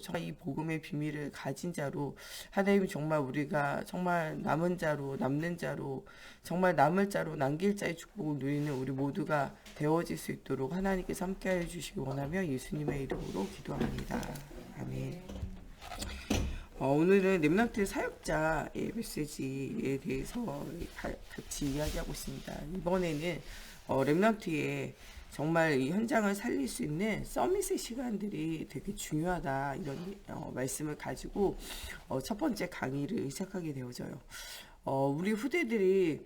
정말 이 복음의 비밀을 가진 자로 하나님 정말 우리가 정말 남은 자로 남는 자로 정말 남을 자로 남길 자의 축복을 누리는 우리 모두가 되어질 수 있도록 하나님께서 함께하여 주시기 원하며 예수님의 이름으로 기도합니다. 아멘. 오늘은 렘넌트 사역자의 메시지에 대해서 같이 이야기하고 있습니다. 이번에는 렘넌트의 정말 이 현장을 살릴 수 있는 서밋의 시간들이 되게 중요하다 이런 말씀을 가지고 첫 번째 강의를 시작하게 되어져요. 우리 후대들이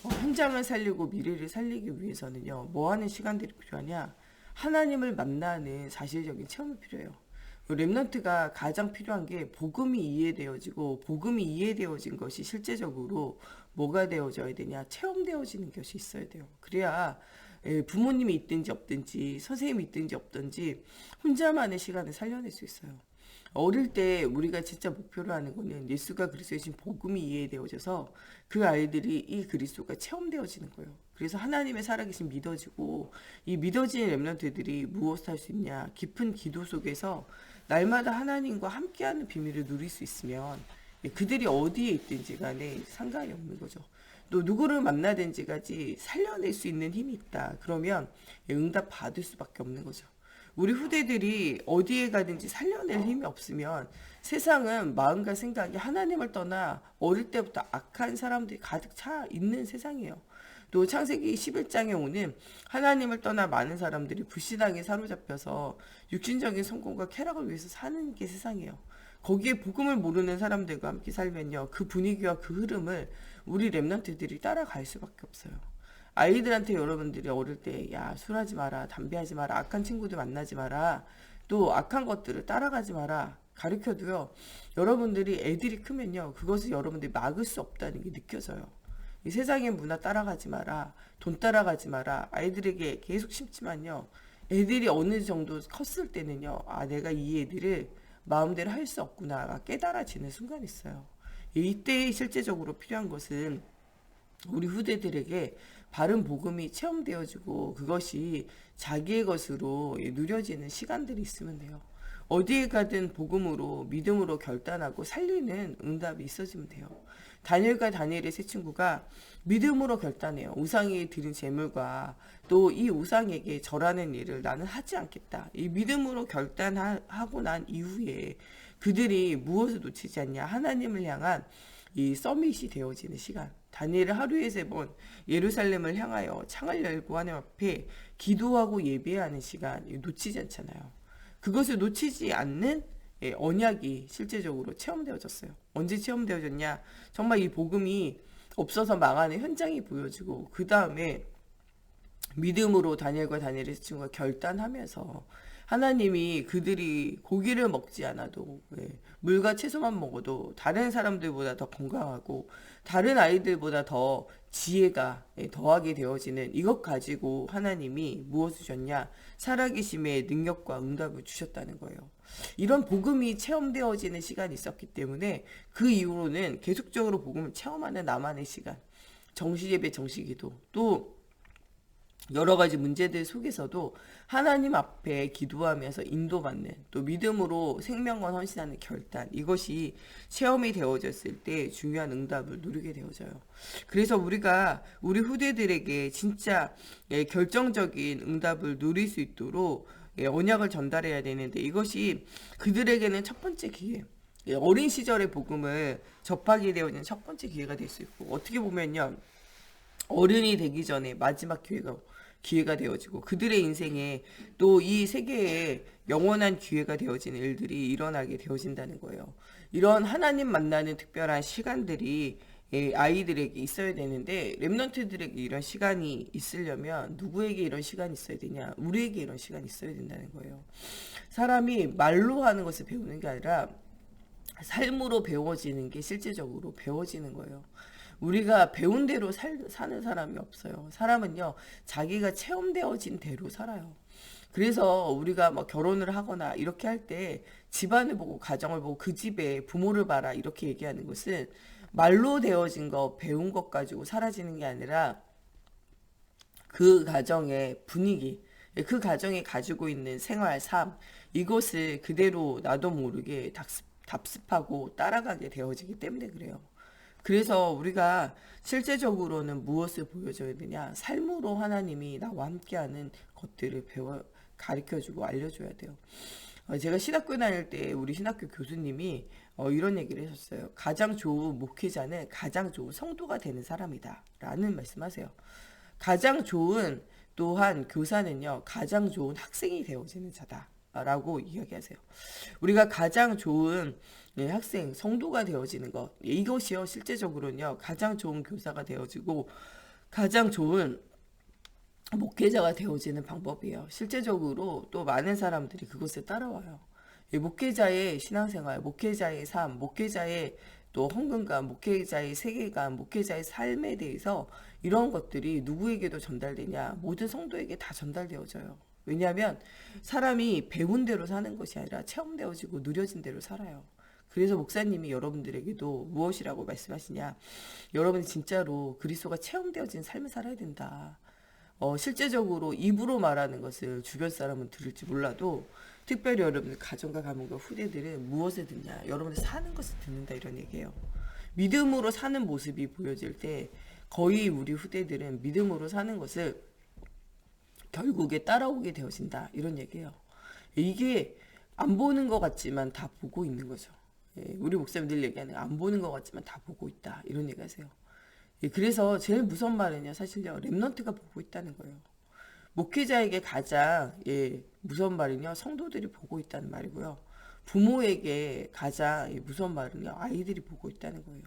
현장을 살리고 미래를 살리기 위해서는요, 뭐 하는 시간들이 필요하냐? 하나님을 만나는 사실적인 체험이 필요해요. 렘넌트가 가장 필요한 게 복음이 이해되어지고, 복음이 이해되어진 것이 실제적으로 뭐가 되어져야 되냐? 체험되어지는 것이 있어야 돼요. 그래야 부모님이 있든지 없든지 선생님이 있든지 없든지 혼자만의 시간을 살려낼 수 있어요. 어릴 때 우리가 진짜 목표로 하는 거는 예수가 그리스도이신 복음이 이해되어져서 그 아이들이 이 그리스도가 체험되어지는 거예요. 그래서 하나님의 살아계신 믿어지고, 이 믿어지는 렘넌트들이 무엇을 할 수 있냐? 깊은 기도 속에서 날마다 하나님과 함께하는 비밀을 누릴 수 있으면 그들이 어디에 있든지 간에 상관이 없는 거죠. 또 누구를 만나든지까지 살려낼 수 있는 힘이 있다. 그러면 응답 받을 수밖에 없는 거죠. 우리 후대들이 어디에 가든지 살려낼 힘이 없으면 세상은 마음과 생각이 하나님을 떠나 어릴 때부터 악한 사람들이 가득 차 있는 세상이에요. 또 창세기 11장에 오는 하나님을 떠나 많은 사람들이 불신앙에 사로잡혀서 육신적인 성공과 쾌락을 위해서 사는 게 세상이에요. 거기에 복음을 모르는 사람들과 함께 살면요, 그 분위기와 그 흐름을 우리 렘넌트들이 따라갈 수밖에 없어요. 아이들한테 여러분들이 어릴 때, 야, 술하지 마라, 담배하지 마라, 악한 친구들 만나지 마라, 또 악한 것들을 따라가지 마라 가르쳐도요, 여러분들이 애들이 크면요, 그것을 여러분들이 막을 수 없다는 게 느껴져요. 이 세상의 문화 따라가지 마라, 돈 따라가지 마라, 아이들에게 계속 심지만요, 애들이 어느 정도 컸을 때는요, 아, 내가 이 애들을 마음대로 할 수 없구나 깨달아지는 순간이 있어요. 이때 실제적으로 필요한 것은 우리 후대들에게 바른 복음이 체험되어지고 그것이 자기의 것으로 누려지는 시간들이 있으면 돼요. 어디에 가든 복음으로 믿음으로 결단하고 살리는 응답이 있어지면 돼요. 다니엘과 다니엘의 세 친구가 믿음으로 결단해요. 우상이 드린 재물과 또 이 우상에게 절하는 일을 나는 하지 않겠다. 이 믿음으로 결단하고 난 이후에 그들이 무엇을 놓치지 않냐? 하나님을 향한 이 서밋이 되어지는 시간. 다니엘은 하루에 3번 예루살렘을 향하여 창을 열고 하나님 앞에 기도하고 예배하는 시간 놓치지 않잖아요. 그것을 놓치지 않는 언약이 실제적으로 체험되어졌어요. 언제 체험되어졌냐? 정말 이 복음이 없어서 망하는 현장이 보여지고, 그 다음에 믿음으로 다니엘과 다니엘의 친구가 결단하면서 하나님이 그들이 고기를 먹지 않아도 물과 채소만 먹어도 다른 사람들보다 더 건강하고 다른 아이들보다 더 지혜가 더하게 되어지는 이것 가지고 하나님이 무엇을 주셨냐? 살아계심의 능력과 응답을 주셨다는 거예요. 이런 복음이 체험되어지는 시간이 있었기 때문에 그 이후로는 계속적으로 복음을 체험하는 나만의 시간, 정시예배, 정시기도, 또 여러 가지 문제들 속에서도 하나님 앞에 기도하면서 인도받는, 또 믿음으로 생명과 헌신하는 결단, 이것이 체험이 되어졌을 때 중요한 응답을 누리게 되어져요. 그래서 우리가 우리 후대들에게 진짜 결정적인 응답을 누릴 수 있도록 언약을 전달해야 되는데, 이것이 그들에게는 첫 번째 기회, 어린 시절의 복음을 접하게 되어지는 첫 번째 기회가 될 수 있고, 어떻게 보면요, 어른이 되기 전에 마지막 기회가 되어지고, 그들의 인생에 또 이 세계에 영원한 기회가 되어지는 일들이 일어나게 되어진다는 거예요. 이런 하나님 만나는 특별한 시간들이 아이들에게 있어야 되는데, 렘넌트들에게 이런 시간이 있으려면 누구에게 이런 시간이 있어야 되냐? 우리에게 이런 시간이 있어야 된다는 거예요. 사람이 말로 하는 것을 배우는 게 아니라 삶으로 배워지는 게 실제적으로 배워지는 거예요. 우리가 배운 대로 사는 사람이 없어요. 사람은요, 자기가 체험되어진 대로 살아요. 그래서 우리가 뭐 결혼을 하거나 이렇게 할 때 집안을 보고 가정을 보고 그 집에 부모를 봐라 이렇게 얘기하는 것은 말로 되어진 거, 배운 것 가지고 사라지는 게 아니라 그 가정의 분위기, 그 가정이 가지고 있는 생활, 삶, 이것을 그대로 나도 모르게 답습하고 따라가게 되어지기 때문에 그래요. 그래서 우리가 실제적으로는 무엇을 보여줘야 되냐? 삶으로 하나님이 나와 함께하는 것들을 가르쳐주고 알려줘야 돼요. 제가 신학교 다닐 때 우리 신학교 교수님이 이런 얘기를 하셨어요. 가장 좋은 목회자는 가장 좋은 성도가 되는 사람이다 라는 말씀하세요. 가장 좋은 또한 교사는요, 가장 좋은 학생이 되어지는 자다 라고 이야기하세요. 우리가 가장 좋은 학생, 성도가 되어지는 것, 이것이요 실제적으로는요 가장 좋은 교사가 되어지고 가장 좋은 목회자가 되어지는 방법이에요. 실제적으로 또 많은 사람들이 그것을 따라와요. 이 목회자의 신앙생활, 목회자의 삶, 목회자의 또 헌금감, 목회자의 세계관, 목회자의 삶에 대해서 이런 것들이 누구에게도 전달되냐? 모든 성도에게 다 전달되어져요. 왜냐하면 사람이 배운 대로 사는 것이 아니라 체험되어지고 누려진 대로 살아요. 그래서 목사님이 여러분들에게도 무엇이라고 말씀하시냐? 여러분이 진짜로 그리스도가 체험되어진 삶을 살아야 된다. 실제적으로 입으로 말하는 것을 주변 사람은 들을지 몰라도 특별히 여러분들 가정과 가문과 후대들은 무엇을 듣냐? 여러분들 사는 것을 듣는다 이런 얘기예요. 믿음으로 사는 모습이 보여질 때 거의 우리 후대들은 믿음으로 사는 것을 결국에 따라오게 되어진다 이런 얘기예요. 이게 안 보는 것 같지만 다 보고 있는 거죠. 우리 목사님들 얘기하는 안 보는 것 같지만 다 보고 있다 이런 얘기 하세요. 그래서 제일 무서운 말은요 사실요 렘넌트가 보고 있다는 거예요. 목회자에게 가장 무서운 말은요 성도들이 보고 있다는 말이고요. 부모에게 가장 무서운 말은요 아이들이 보고 있다는 거예요.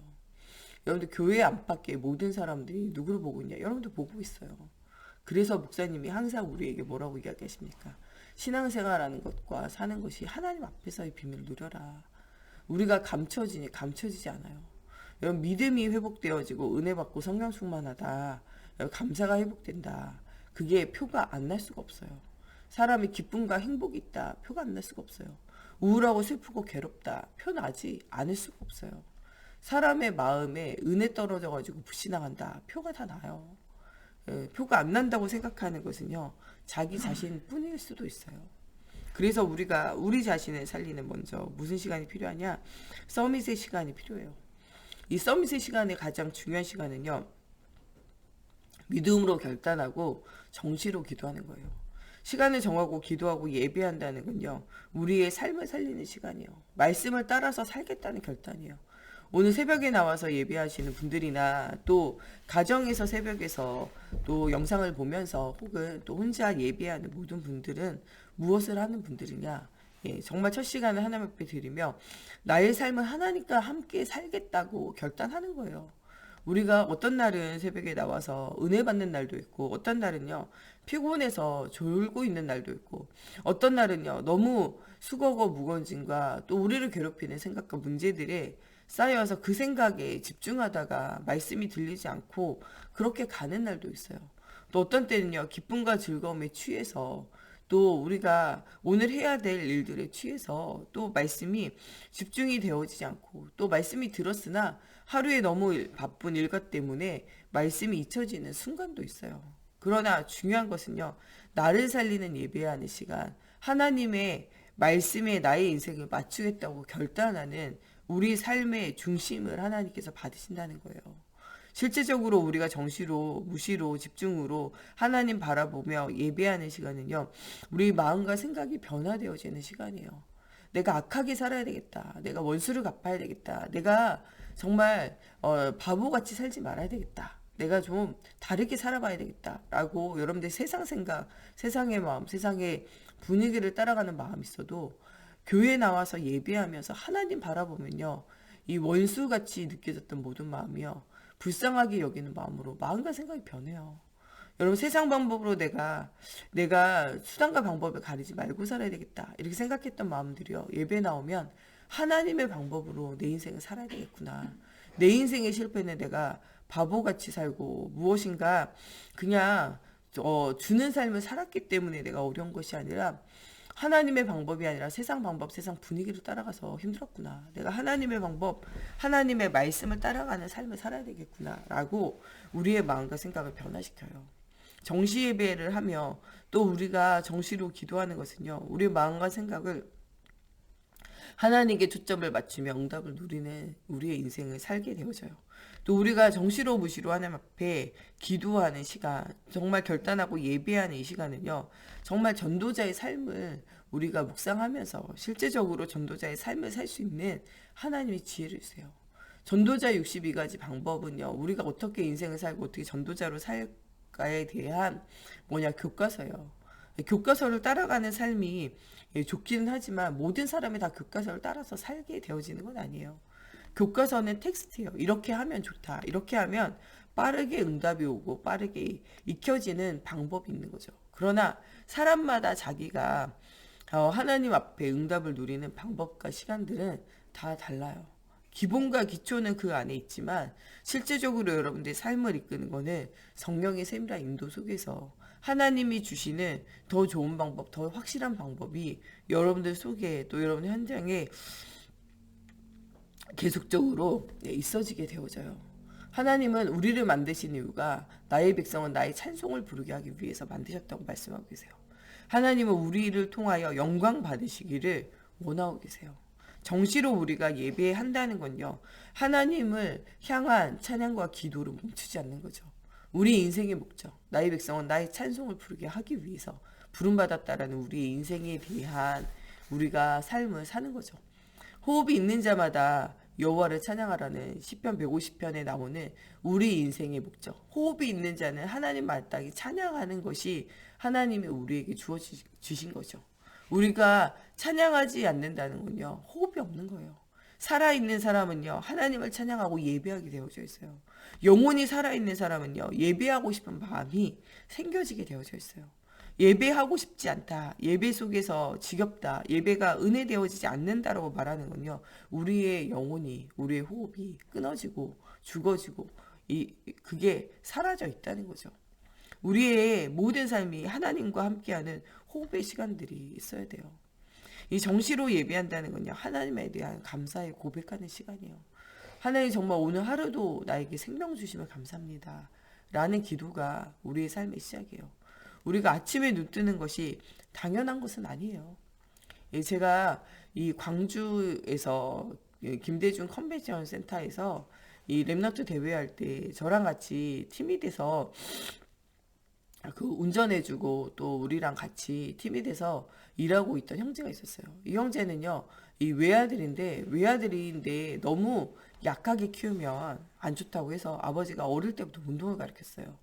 여러분들 교회 안팎의 모든 사람들이 누구를 보고 있냐? 여러분들 보고 있어요. 그래서 목사님이 항상 우리에게 뭐라고 이야기하십니까? 신앙생활하는 것과 사는 것이 하나님 앞에서의 비밀을 누려라. 우리가 감춰지지 않아요. 여러분 믿음이 회복되어지고 은혜 받고 성령 충만하다. 감사가 회복된다. 그게 표가 안 날 수가 없어요. 사람이 기쁨과 행복이 있다. 표가 안 날 수가 없어요. 우울하고 슬프고 괴롭다. 표 나지 않을 수가 없어요. 사람의 마음에 은혜 떨어져가지고 불신앙한다. 표가 다 나요. 표가 안 난다고 생각하는 것은요. 자기 자신뿐일 수도 있어요. 그래서 우리가 우리 자신을 살리는 먼저 무슨 시간이 필요하냐? 서밋의 시간이 필요해요. 이 서밋의 시간의 가장 중요한 시간은요. 믿음으로 결단하고 정시로 기도하는 거예요. 시간을 정하고 기도하고 예배한다는 건요. 우리의 삶을 살리는 시간이에요. 말씀을 따라서 살겠다는 결단이에요. 오늘 새벽에 나와서 예배하시는 분들이나 또 가정에서 새벽에서 또 영상을 보면서 혹은 또 혼자 예배하는 모든 분들은 무엇을 하는 분들이냐? 정말 첫 시간을 하나님 앞에 드리며 나의 삶을 하나님과 함께 살겠다고 결단하는 거예요. 우리가 어떤 날은 새벽에 나와서 은혜 받는 날도 있고 어떤 날은요 피곤해서 졸고 있는 날도 있고 어떤 날은요 너무 수고고 무거운 짐과 또 우리를 괴롭히는 생각과 문제들에 쌓여서 그 생각에 집중하다가 말씀이 들리지 않고 그렇게 가는 날도 있어요. 또 어떤 때는요 기쁨과 즐거움에 취해서 또 우리가 오늘 해야 될 일들에 취해서 또 말씀이 집중이 되어지지 않고 또 말씀이 들었으나 하루에 너무 바쁜 일과 때문에 말씀이 잊혀지는 순간도 있어요. 그러나 중요한 것은요. 나를 살리는 예배하는 시간, 하나님의 말씀에 나의 인생을 맞추겠다고 결단하는 우리 삶의 중심을 하나님께서 받으신다는 거예요. 실제적으로 우리가 정시로, 무시로, 집중으로 하나님 바라보며 예배하는 시간은요. 우리 마음과 생각이 변화되어지는 시간이에요. 내가 악하게 살아야 되겠다. 내가 원수를 갚아야 되겠다. 내가 정말 바보같이 살지 말아야 되겠다. 내가 좀 다르게 살아봐야 되겠다. 라고 여러분들 세상 생각, 세상의 마음, 세상의 분위기를 따라가는 마음이 있어도 교회 나와서 예배하면서 하나님 바라보면요. 이 원수같이 느껴졌던 모든 마음이요. 불쌍하게 여기는 마음으로 마음과 생각이 변해요. 여러분 세상 방법으로 내가 수단과 방법을 가리지 말고 살아야 되겠다. 이렇게 생각했던 마음들이요. 예배 나오면 하나님의 방법으로 내 인생을 살아야 되겠구나. 내 인생의 실패는 내가 바보같이 살고 무엇인가 그냥 주는 삶을 살았기 때문에 내가 어려운 것이 아니라 하나님의 방법이 아니라 세상 방법, 세상 분위기를 따라가서 힘들었구나. 내가 하나님의 방법, 하나님의 말씀을 따라가는 삶을 살아야 되겠구나. 라고 우리의 마음과 생각을 변화시켜요. 정시 예배를 하며 또 우리가 정시로 기도하는 것은요, 우리의 마음과 생각을 하나님께 초점을 맞추며 응답을 누리는 우리의 인생을 살게 되어져요. 또 우리가 정시로 무시로 하나님 앞에 기도하는 시간, 정말 결단하고 예배하는 이 시간은요, 정말 전도자의 삶을 우리가 묵상하면서 실제적으로 전도자의 삶을 살 수 있는 하나님의 지혜를 주세요. 전도자 62가지 방법은요, 우리가 어떻게 인생을 살고 어떻게 전도자로 살까에 대한 교과서예요. 교과서를 따라가는 삶이 좋기는 하지만 모든 사람이 다 교과서를 따라서 살게 되어지는 건 아니에요. 교과서는 텍스트예요. 이렇게 하면 좋다. 이렇게 하면 빠르게 응답이 오고 빠르게 익혀지는 방법이 있는 거죠. 그러나 사람마다 자기가 하나님 앞에 응답을 누리는 방법과 시간들은 다 달라요. 기본과 기초는 그 안에 있지만 실제적으로 여러분들의 삶을 이끄는 거는 성령의 세밀한 인도 속에서 하나님이 주시는 더 좋은 방법, 더 확실한 방법이 여러분들 속에 또 여러분 현장에 계속적으로 있어지게 되어져요. 하나님은 우리를 만드신 이유가 나의 백성은 나의 찬송을 부르게 하기 위해서 만드셨다고 말씀하고 계세요. 하나님은 우리를 통하여 영광 받으시기를 원하고 계세요. 정시로 우리가 예배한다는 건요, 하나님을 향한 찬양과 기도를 멈추지 않는 거죠. 우리 인생의 목적, 나의 백성은 나의 찬송을 부르게 하기 위해서 부름받았다라는 우리의 인생에 대한 우리가 삶을 사는 거죠. 호흡이 있는 자마다 여호와를 찬양하라는 시편 150편에 나오는 우리 인생의 목적. 호흡이 있는 자는 하나님 마땅히 찬양하는 것이 하나님이 우리에게 주어 주신 거죠. 우리가 찬양하지 않는다는 건요, 호흡이 없는 거예요. 살아있는 사람은요, 하나님을 찬양하고 예배하게 되어져 있어요. 영혼이 살아있는 사람은요, 예배하고 싶은 마음이 생겨지게 되어져 있어요. 예배하고 싶지 않다, 예배 속에서 지겹다, 예배가 은혜되어지지 않는다라고 말하는 건요, 우리의 영혼이, 우리의 호흡이 끊어지고 죽어지고 그게 사라져 있다는 거죠. 우리의 모든 삶이 하나님과 함께하는 호흡의 시간들이 있어야 돼요. 이 정시로 예배한다는 건요, 하나님에 대한 감사의 고백하는 시간이에요. 하나님 정말 오늘 하루도 나에게 생명 주시면 감사합니다 라는 기도가 우리의 삶의 시작이에요. 우리가 아침에 눈 뜨는 것이 당연한 것은 아니에요. 제가 이 광주에서 김대중 컨벤션 센터에서 이 랩너트 대회할 때 저랑 같이 팀이 돼서 그 운전해주고 또 우리랑 같이 팀이 돼서 일하고 있던 형제가 있었어요. 이 형제는요, 이 외아들인데 너무 약하게 키우면 안 좋다고 해서 아버지가 어릴 때부터 운동을 가르쳤어요.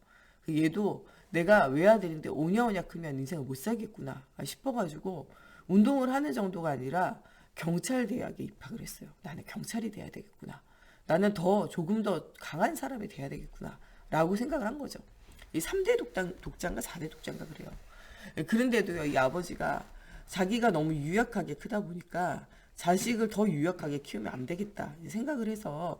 얘도 내가 외아들인데 오냐오냐 크면 인생을 못 살겠구나 싶어가지고 운동을 하는 정도가 아니라 경찰대학에 입학을 했어요. 나는 경찰이 돼야 되겠구나. 나는 조금 더 강한 사람이 돼야 되겠구나 라고 생각을 한 거죠. 이 3대 독장가 4대 독장가 그래요. 그런데도요, 이 아버지가 자기가 너무 유약하게 크다 보니까 자식을 더 유약하게 키우면 안 되겠다 생각을 해서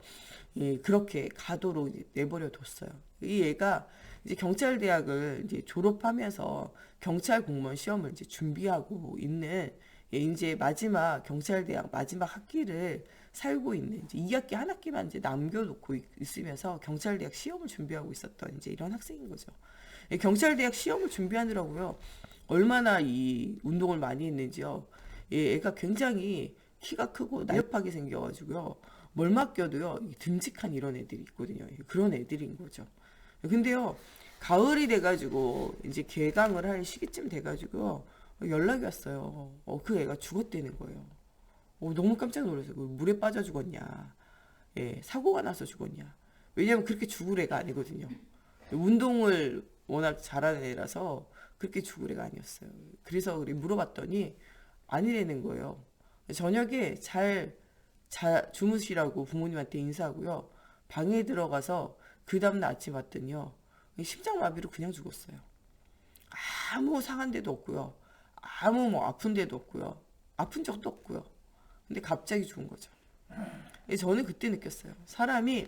그렇게 가도록 내버려 뒀어요. 이 애가 이제 경찰대학을 이제 졸업하면서 경찰 공무원 시험을 이제 준비하고 있는 이제 마지막 경찰대학 마지막 학기를 살고 있는 이제 2학기 한 학기만 이제 남겨놓고 있으면서 경찰대학 시험을 준비하고 있었던 이제 이런 학생인 거죠. 경찰대학 시험을 준비하느라고요, 얼마나 이 운동을 많이 했는지요. 애가 굉장히 키가 크고 날렵하게 생겨가지고요, 뭘 맡겨도요 듬직한 이런 애들이 있거든요. 그런 애들인 거죠. 근데요, 가을이 돼가지고 이제 개강을 할 시기쯤 돼가지고 연락이 왔어요. 그 애가 죽었다는 거예요. 너무 깜짝 놀랐어요. 물에 빠져 죽었냐, 사고가 나서 죽었냐. 왜냐면 그렇게 죽을 애가 아니거든요. 운동을 워낙 잘하는 애라서 그렇게 죽을 애가 아니었어요. 그래서 물어봤더니 아니라는 거예요. 저녁에 잘 주무시라고 부모님한테 인사하고요, 방에 들어가서 그 다음날 아침 왔더니요, 심장마비로 그냥 죽었어요. 아무 상한 데도 없고요, 아무 아픈 데도 없고요, 아픈 적도 없고요. 근데 갑자기 죽은 거죠. 저는 그때 느꼈어요. 사람이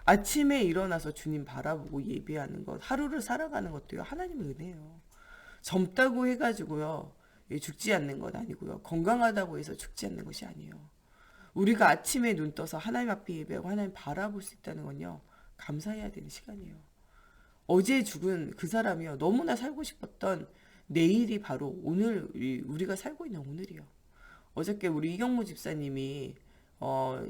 아침에 일어나서 주님 바라보고 예배하는 것, 하루를 살아가는 것도요, 하나님의 은혜예요. 젊다고 해가지고요, 죽지 않는 것 아니고요, 건강하다고 해서 죽지 않는 것이 아니에요. 우리가 아침에 눈 떠서 하나님 앞에 예배하고 하나님 바라볼 수 있다는 건요, 감사해야 되는 시간이에요. 어제 죽은 그 사람이요. 너무나 살고 싶었던 내일이 바로 오늘, 우리가 살고 있는 오늘이요. 어저께 우리 이경무 집사님이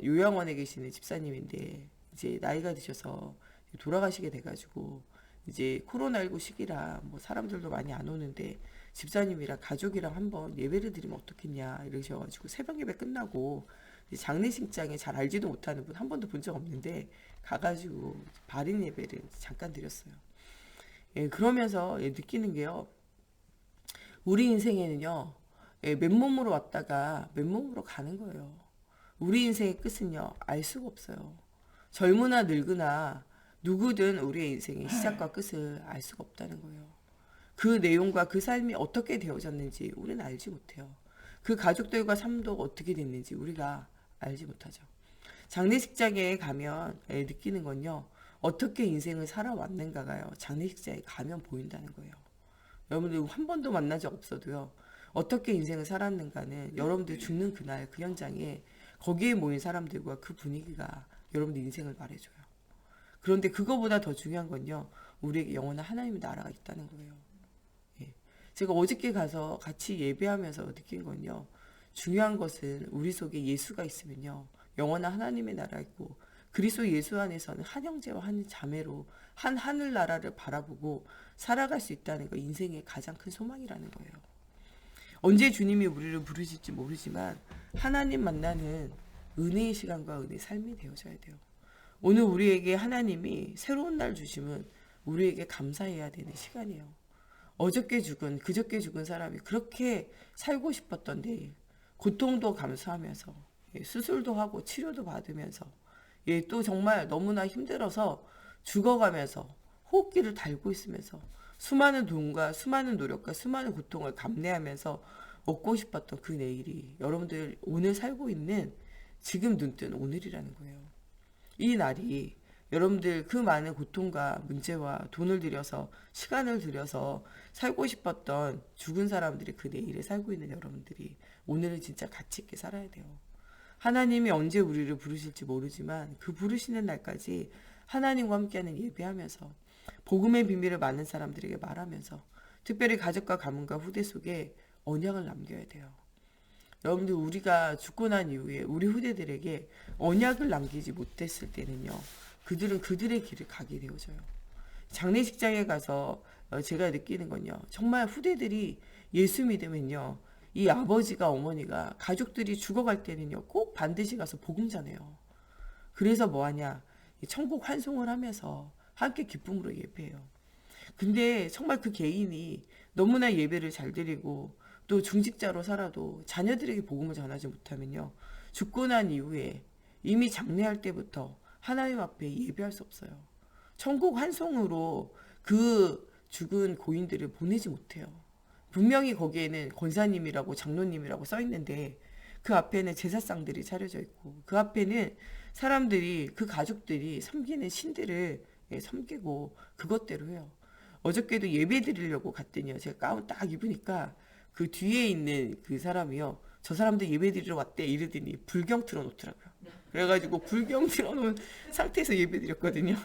요양원에 계시는 집사님인데 이제 나이가 드셔서 돌아가시게 돼가지고 이제 코로나19 시기라 뭐 사람들도 많이 안 오는데 집사님이랑 가족이랑 한번 예배를 드리면 어떻겠냐 이러셔가지고 새벽 예배 끝나고 이제 장례식장에 잘 알지도 못하는 분 한 번도 본 적 없는데 가가지고 발인 예배를 잠깐 드렸어요. 예, 그러면서 느끼는 게요. 우리 인생에는요. 예, 맨몸으로 왔다가 맨몸으로 가는 거예요. 우리 인생의 끝은요. 알 수가 없어요. 젊으나 늙으나 누구든 우리의 인생의 시작과 끝을 알 수가 없다는 거예요. 그 내용과 그 삶이 어떻게 되어졌는지 우리는 알지 못해요. 그 가족들과 삶도 어떻게 됐는지 우리가 알지 못하죠. 장례식장에 가면 느끼는 건요. 어떻게 인생을 살아왔는가가요. 장례식장에 가면 보인다는 거예요. 여러분들 한 번도 만난 적 없어도요. 어떻게 인생을 살았는가는 여러분들 죽는 그날 그 현장에 거기에 모인 사람들과 그 분위기가 여러분들 인생을 말해줘요. 그런데 그거보다 더 중요한 건요. 우리에게 영원한 하나님의 나라가 있다는 거예요. 예. 제가 어저께 가서 같이 예배하면서 느낀 건요. 중요한 것은 우리 속에 예수가 있으면요. 영원한 하나님의 나라 있고 그리스도 예수 안에서는 한 형제와 한 자매로 한 하늘나라를 바라보고 살아갈 수 있다는 거 인생의 가장 큰 소망이라는 거예요. 언제 주님이 우리를 부르실지 모르지만 하나님 만나는 은혜의 시간과 은혜의 삶이 되어져야 돼요. 오늘 우리에게 하나님이 새로운 날 주심은 우리에게 감사해야 되는 시간이에요. 어저께 죽은 그저께 죽은 사람이 그렇게 살고 싶었던 내일 고통도 감수하면서 수술도 하고 치료도 받으면서 또 정말 너무나 힘들어서 죽어가면서 호흡기를 달고 있으면서 수많은 돈과 수많은 노력과 수많은 고통을 감내하면서 얻고 싶었던 그 내일이 여러분들 오늘 살고 있는 지금 눈뜬 오늘이라는 거예요. 이 날이 여러분들 그 많은 고통과 문제와 돈을 들여서 시간을 들여서 살고 싶었던 죽은 사람들이 그 내일에 살고 있는 여러분들이 오늘을 진짜 가치 있게 살아야 돼요. 하나님이 언제 우리를 부르실지 모르지만 그 부르시는 날까지 하나님과 함께하는 예배하면서 복음의 비밀을 많은 사람들에게 말하면서 특별히 가족과 가문과 후대 속에 언약을 남겨야 돼요. 여러분들 우리가 죽고 난 이후에 우리 후대들에게 언약을 남기지 못했을 때는요. 그들은 그들의 길을 가게 되어져요. 장례식장에 가서 제가 느끼는 건요. 정말 후대들이 예수 믿으면요. 이 아버지가 어머니가 가족들이 죽어갈 때는요. 꼭 반드시 가서 복음 전해요. 그래서 뭐하냐. 천국 환송을 하면서 함께 기쁨으로 예배해요. 근데 정말 그 개인이 너무나 예배를 잘 드리고 또 중직자로 살아도 자녀들에게 복음을 전하지 못하면요. 죽고 난 이후에 이미 장례할 때부터 하나님 앞에 예배할 수 없어요. 천국 환송으로 그 죽은 고인들을 보내지 못해요. 분명히 거기에는 권사님이라고 장로님이라고 써 있는데 그 앞에는 제사상들이 차려져 있고 그 앞에는 사람들이 그 가족들이 섬기는 신들을 섬기고 그것대로 해요. 어저께도 예배 드리려고 갔더니요. 제가 가운 딱 입으니까 그 뒤에 있는 그 사람이요. 저 사람들 예배 드리러 왔대 이러더니 불경 틀어놓더라고요. 그래가지고 불경 틀어놓은 상태에서 예배 드렸거든요.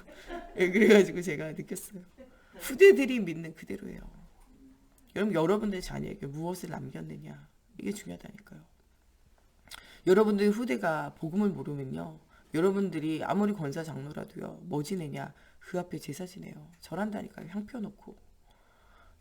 그래가지고 제가 느꼈어요. 후대들이 믿는 그대로예요. 여러분들 자녀에게 무엇을 남겼느냐 이게 중요하다니까요. 여러분들 후대가 복음을 모르면요. 여러분들이 아무리 권사 장로라도요. 뭐 지내냐 그 앞에 제사 지내요. 절한다니까요. 향 펴놓고.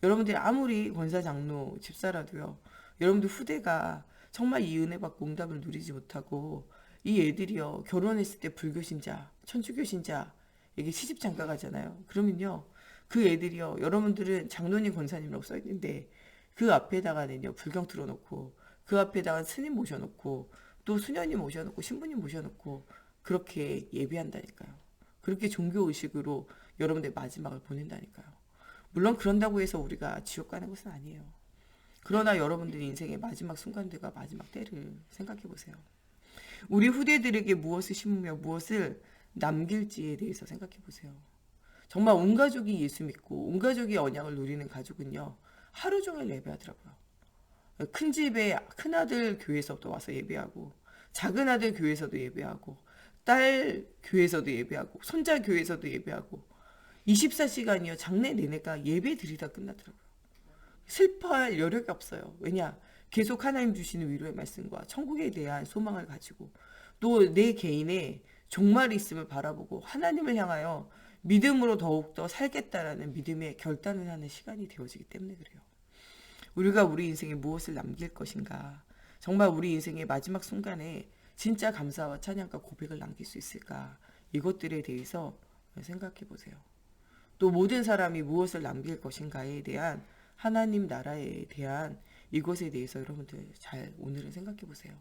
여러분들이 아무리 권사 장로 집사라도요. 여러분들 후대가 정말 이 은혜 받고 응답을 누리지 못하고 이 애들이요. 결혼했을 때 불교신자, 천주교신자 이게 시집 장가 가잖아요. 그러면요. 그 애들이요. 여러분들은 장로님 권사님이라고 써있는데 그 앞에다가는요. 불경 틀어놓고 그 앞에다가 스님 모셔놓고 또 수녀님 모셔놓고 신부님 모셔놓고 그렇게 예배한다니까요. 그렇게 종교의식으로 여러분들의 마지막을 보낸다니까요. 물론 그런다고 해서 우리가 지옥 가는 것은 아니에요. 그러나 여러분들의 인생의 마지막 순간들과 마지막 때를 생각해 보세요. 우리 후대들에게 무엇을 심으며 무엇을 남길지에 대해서 생각해 보세요. 정말 온 가족이 예수 믿고 온 가족이 언약을 누리는 가족은요. 하루 종일 예배하더라고요. 큰 집에 큰아들 교회에서도 와서 예배하고 작은 아들 교회에서도 예배하고 딸 교회에서도 예배하고 손자 교회에서도 예배하고 24시간이요. 장래 내내가 예배 드리다 끝나더라고요. 슬퍼할 여력이 없어요. 왜냐? 계속 하나님 주시는 위로의 말씀과 천국에 대한 소망을 가지고 또 내 개인의 종말이 있음을 바라보고 하나님을 향하여 믿음으로 더욱더 살겠다라는 믿음의 결단을 하는 시간이 되어지기 때문에 그래요. 우리가 우리 인생에 무엇을 남길 것인가? 정말 우리 인생의 마지막 순간에 진짜 감사와 찬양과 고백을 남길 수 있을까? 이것들에 대해서 생각해 보세요. 또 모든 사람이 무엇을 남길 것인가에 대한 하나님 나라에 대한 이것에 대해서 여러분들 잘 오늘은 생각해 보세요.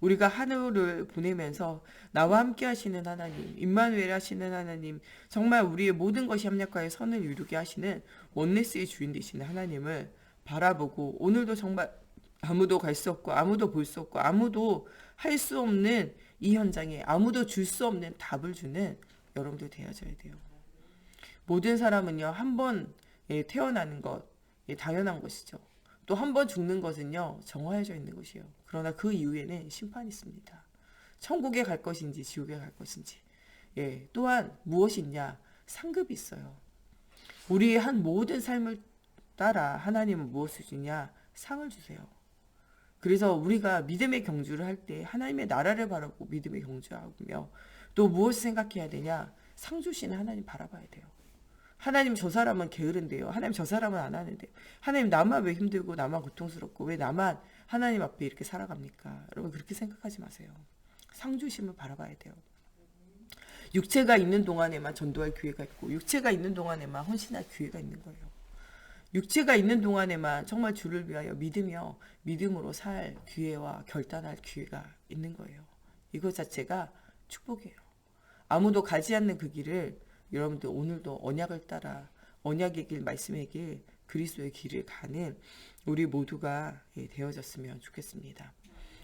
우리가 하늘을 보내면서 나와 함께 하시는 하나님, 임마누엘 하시는 하나님, 정말 우리의 모든 것이 합력하여 선을 이루게 하시는 원네스의 주인 되시는 하나님을 바라보고 오늘도 정말 아무도 갈 수 없고 아무도 볼 수 없고 아무도 할 수 없는 이 현장에 아무도 줄 수 없는 답을 주는 여러분들 되어져야 돼요. 모든 사람은요, 한 번 태어나는 것 당연한 것이죠. 또 한 번 죽는 것은요, 정화해져 있는 것이에요. 그러나 그 이후에는 심판이 있습니다. 천국에 갈 것인지 지옥에 갈 것인지. 또한 무엇이 있냐? 상급이 있어요. 우리의 한 모든 삶을 따라 하나님은 무엇을 주냐? 상을 주세요. 그래서 우리가 믿음의 경주를 할 때 하나님의 나라를 바라보고 믿음의 경주하며 또 무엇을 생각해야 되냐? 상 주시는 하나님 바라봐야 돼요. 하나님 저 사람은 게으른데요. 하나님 저 사람은 안 하는데요. 하나님 나만 왜 힘들고 나만 고통스럽고 왜 나만 하나님 앞에 이렇게 살아갑니까? 여러분 그렇게 생각하지 마세요. 상 주심을 바라봐야 돼요. 육체가 있는 동안에만 전도할 기회가 있고 육체가 있는 동안에만 헌신할 기회가 있는 거예요. 육체가 있는 동안에만 정말 주를 위하여 믿음으로 살 기회와 결단할 기회가 있는 거예요. 이것 자체가 축복이에요. 아무도 가지 않는 그 길을 여러분들 오늘도 언약을 따라 언약의 길, 말씀의 길, 그리스도의 길을 가는 우리 모두가 되어졌으면 좋겠습니다.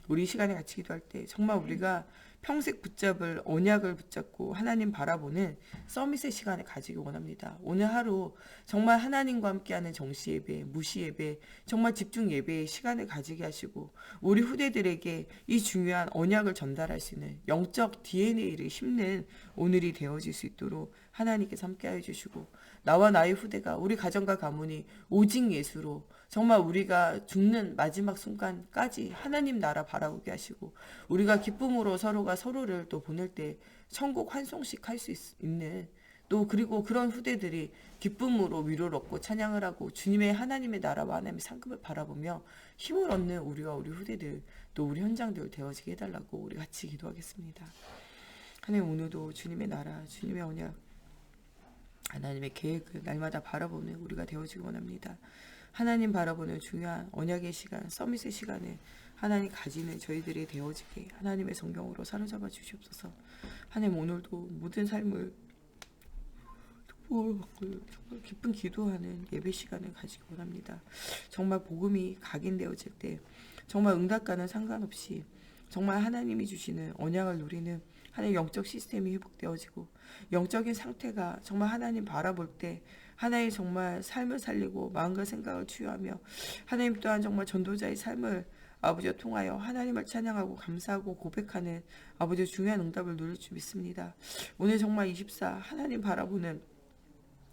우리 이 시간에 같이 기도할 때 정말 우리가 평생 붙잡을 언약을 붙잡고 하나님 바라보는 서밋의 시간을 가지기 원합니다. 오늘 하루 정말 하나님과 함께하는 정시 예배, 무시 예배, 정말 집중 예배의 시간을 가지게 하시고 우리 후대들에게 이 중요한 언약을 전달할 수 있는 영적 DNA를 심는 오늘이 되어질 수 있도록 하나님께서 함께하여 주시고 나와 나의 후대가 우리 가정과 가문이 오직 예수로 정말 우리가 죽는 마지막 순간까지 하나님 나라 바라보게 하시고 우리가 기쁨으로 서로가 서로를 또 보낼 때 천국 환송식 할 수 있는 또 그리고 그런 후대들이 기쁨으로 위로를 얻고 찬양을 하고 주님의 하나님의 나라와 하나님의 상급을 바라보며 힘을 얻는 우리와 우리 후대들 또 우리 현장들 되어지게 해달라고 우리 같이 기도하겠습니다. 하나님 오늘도 주님의 나라 주님의 언약 하나님의 계획을 날마다 바라보는 우리가 되어지기 원합니다. 하나님 바라보는 중요한 언약의 시간, 서밋의 시간에 하나님 가지는 저희들이 되어지게 하나님의 성경으로 사로잡아 주시옵소서. 하나님 오늘도 모든 삶을 정말 기쁜 기도하는 예배 시간을 가지기 원합니다. 정말 복음이 각인되어질 때 정말 응답과는 상관없이 정말 하나님이 주시는 언약을 누리는 하나님 영적 시스템이 회복되어지고 영적인 상태가 정말 하나님 바라볼 때 하나님 정말 삶을 살리고 마음과 생각을 치유하며 하나님 또한 정말 전도자의 삶을 아버지와 통하여 하나님을 찬양하고 감사하고 고백하는 아버지의 중요한 응답을 누릴 줄 믿습니다. 오늘 정말 24 하나님 바라보는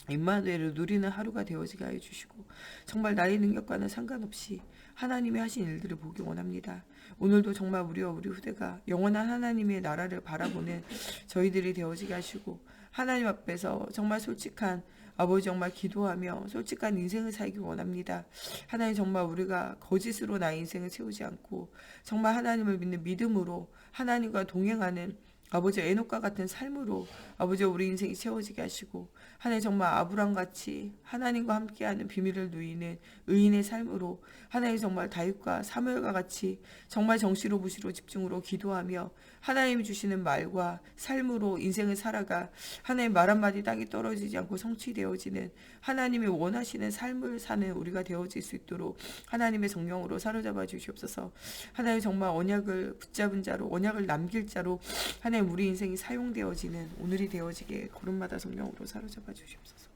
임마누엘을 누리는 하루가 되어지게 하여 주시고 정말 나의 능력과는 상관없이 하나님이 하신 일들을 보기 원합니다. 오늘도 정말 우리와 우리 후대가 영원한 하나님의 나라를 바라보는 저희들이 되어지게 하시고 하나님 앞에서 정말 솔직한 아버지 정말 기도하며 솔직한 인생을 살기 원합니다. 하나님 정말 우리가 거짓으로 나의 인생을 채우지 않고 정말 하나님을 믿는 믿음으로 하나님과 동행하는 아버지 에녹과 같은 삶으로 아버지 우리 인생이 채워지게 하시고 하나님 정말 아브람같이 하나님과 함께하는 비밀을 누이는 의인의 삶으로 하나님 정말 다윗과 사무엘과 같이 정말 정시로 무시로 집중으로 기도하며 하나님이 주시는 말과 삶으로 인생을 살아가 하나님 말 한마디 땅이 떨어지지 않고 성취되어지는 하나님이 원하시는 삶을 사는 우리가 되어질 수 있도록 하나님의 성령으로 사로잡아 주시옵소서. 하나님 정말 언약을 붙잡은 자로 언약을 남길 자로 하나님 우리 인생이 사용되어지는 오늘이 되어지게 걸음마다 성령으로 사로잡아 주시옵소서.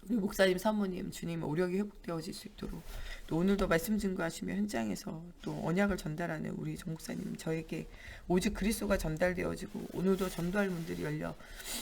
우리 목사님, 사모님, 주님 오력이 회복되어질 수 있도록 또 오늘도 말씀 증거하시며 현장에서 또 언약을 전달하는 우리 정 목사님 저에게 오직 그리스도가 전달되어지고 오늘도 전도할 문들이 열려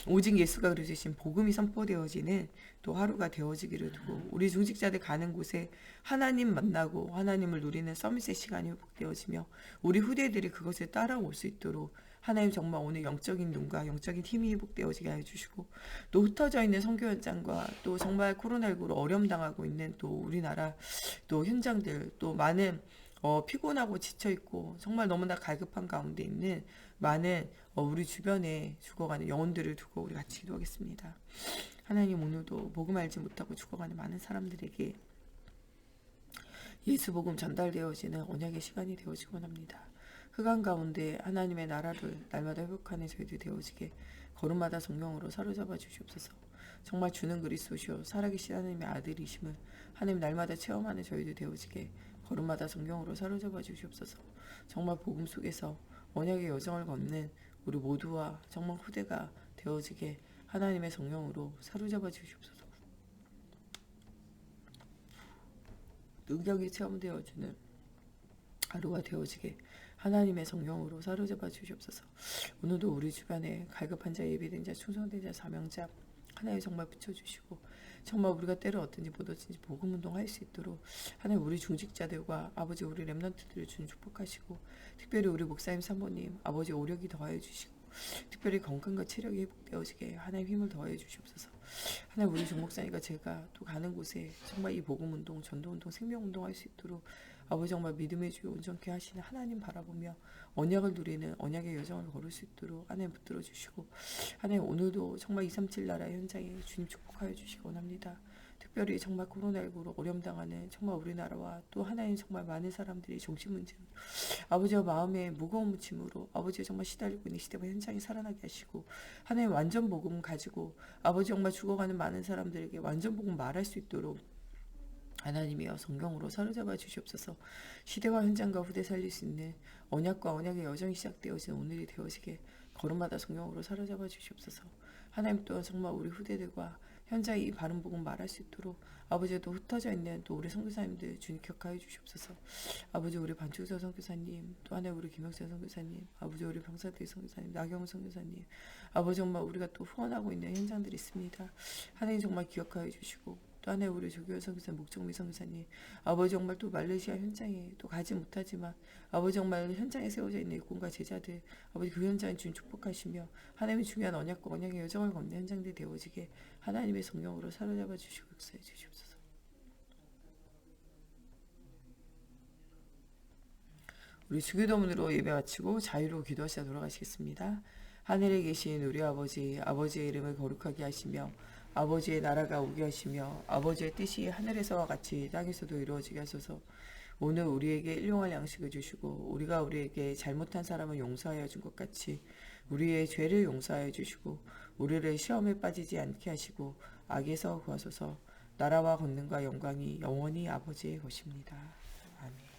오직 예수가 그려주신 복음이 선포되어지는 또 하루가 되어지기를 두고 우리 중직자들 가는 곳에 하나님 만나고 하나님을 누리는 서밋의 시간이 회복되어지며 우리 후대들이 그것을 따라올 수 있도록 하나님 정말 오늘 영적인 눈과 영적인 힘이 회복되어지게 해주시고 또 흩어져 있는 선교 현장과 또 정말 코로나19로 어려움당하고 있는 또 우리나라 또 현장들 또 많은 피곤하고 지쳐있고 정말 너무나 갈급한 가운데 있는 많은 우리 주변에 죽어가는 영혼들을 두고 우리 같이 기도하겠습니다. 하나님 오늘도 복음 알지 못하고 죽어가는 많은 사람들에게 예수 복음 전달되어지는 언약의 시간이 되어지곤 합니다. 흑암 가운데 하나님의 나라를 날마다 회복하는 저희들 되어지게 걸음마다 성령으로 사로잡아 주시옵소서. 정말 주는 그리스도시요 살아계신 하나님의 아들이심을 하나님 날마다 체험하는 저희들 되어지게 걸음마다 성령으로 사로잡아 주시옵소서. 정말 복음 속에서 언약의 여정을 걷는 우리 모두와 정말 후대가 되어지게 하나님의 성령으로 사로잡아 주시옵소서. 능력이 체험되어주는 하루가 되어지게 하나님의 성령으로 사로잡아 주시옵소서. 오늘도 우리 주변에 갈급한 자, 예비된 자, 충성된 자, 사명자 하나님 정말 붙여주시고 정말 우리가 때를 얻든지 못 얻든지 복음운동 할 수 있도록 하나님 우리 중직자들과 아버지 우리 렘넌트들을 주님 축복하시고 특별히 우리 목사님 사모님 아버지 오력이 더하여 주시고 특별히 건강과 체력이 회복되어지게 하나님 힘을 더하여 주시옵소서. 하나님 우리 종목사님과 제가 또 가는 곳에 정말 이 복음운동, 전도운동, 생명운동 할 수 있도록 아버지 정말 믿음의 주요 온전케 하시는 하나님 바라보며 언약을 누리는 언약의 여정을 걸을 수 있도록 하나님 붙들어 주시고 하나님 오늘도 정말 237 나라 현장에 주님 축복하여 주시기 원합니다. 특별히 정말 코로나19로 어려움당하는 정말 우리나라와 또 하나님 정말 많은 사람들이 정신문제로 아버지와 마음의 무거운 무침으로 아버지가 정말 시달리고 있는 시대와 현장에 살아나게 하시고 하나님 완전 복음 가지고 아버지 정말 죽어가는 많은 사람들에게 완전 복음 말할 수 있도록 하나님이여 성경으로 사로잡아 주시옵소서. 시대와 현장과 후대 살릴 수 있는 언약과 언약의 여정이 시작되어진 오늘이 되어지게 걸음마다 성경으로 사로잡아 주시옵소서. 하나님 또한 정말 우리 후대들과 현장에 이 바른 복음 말할 수 있도록 아버지가 또 흩어져 있는 또 우리 선교사님들 주님 격하여 주시옵소서. 아버지 우리 반축서 선교사님 또 하나님 우리 김영세 선교사님 아버지 우리 병사들 선교사님 나경훈 선교사님 아버지 정말 우리가 또 후원하고 있는 현장들이 있습니다. 하나님 정말 기억하여 주시고 또 하나님 우리 조교현 선교사님 목정미 선교사님 아버지 정말 또 말레이시아 현장에 또 가지 못하지만 아버지 정말 현장에 세워져 있는 일꾼과 제자들 아버지 그 현장에 주님 축복하시며 하나님의 중요한 언약과 언약의 여정을 걷는 현장들이 되어지게 하나님의 성령으로 사로잡아 주시고 역사해 주시옵소서. 우리 주기도문으로 예배 마치고 자유로 기도하시다 돌아가시겠습니다. 하늘에 계신 우리 아버지 아버지의 이름을 거룩하게 하시며 아버지의 나라가 오게 하시며 아버지의 뜻이 하늘에서와 같이 땅에서도 이루어지게 하소서. 오늘 우리에게 일용할 양식을 주시고 우리가 우리에게 잘못한 사람을 용서하여 준 것 같이 우리의 죄를 용서하여 주시고 우리를 시험에 빠지지 않게 하시고 악에서 구하소서. 나라와 권능과 영광이 영원히 아버지의 것입니다. 아멘.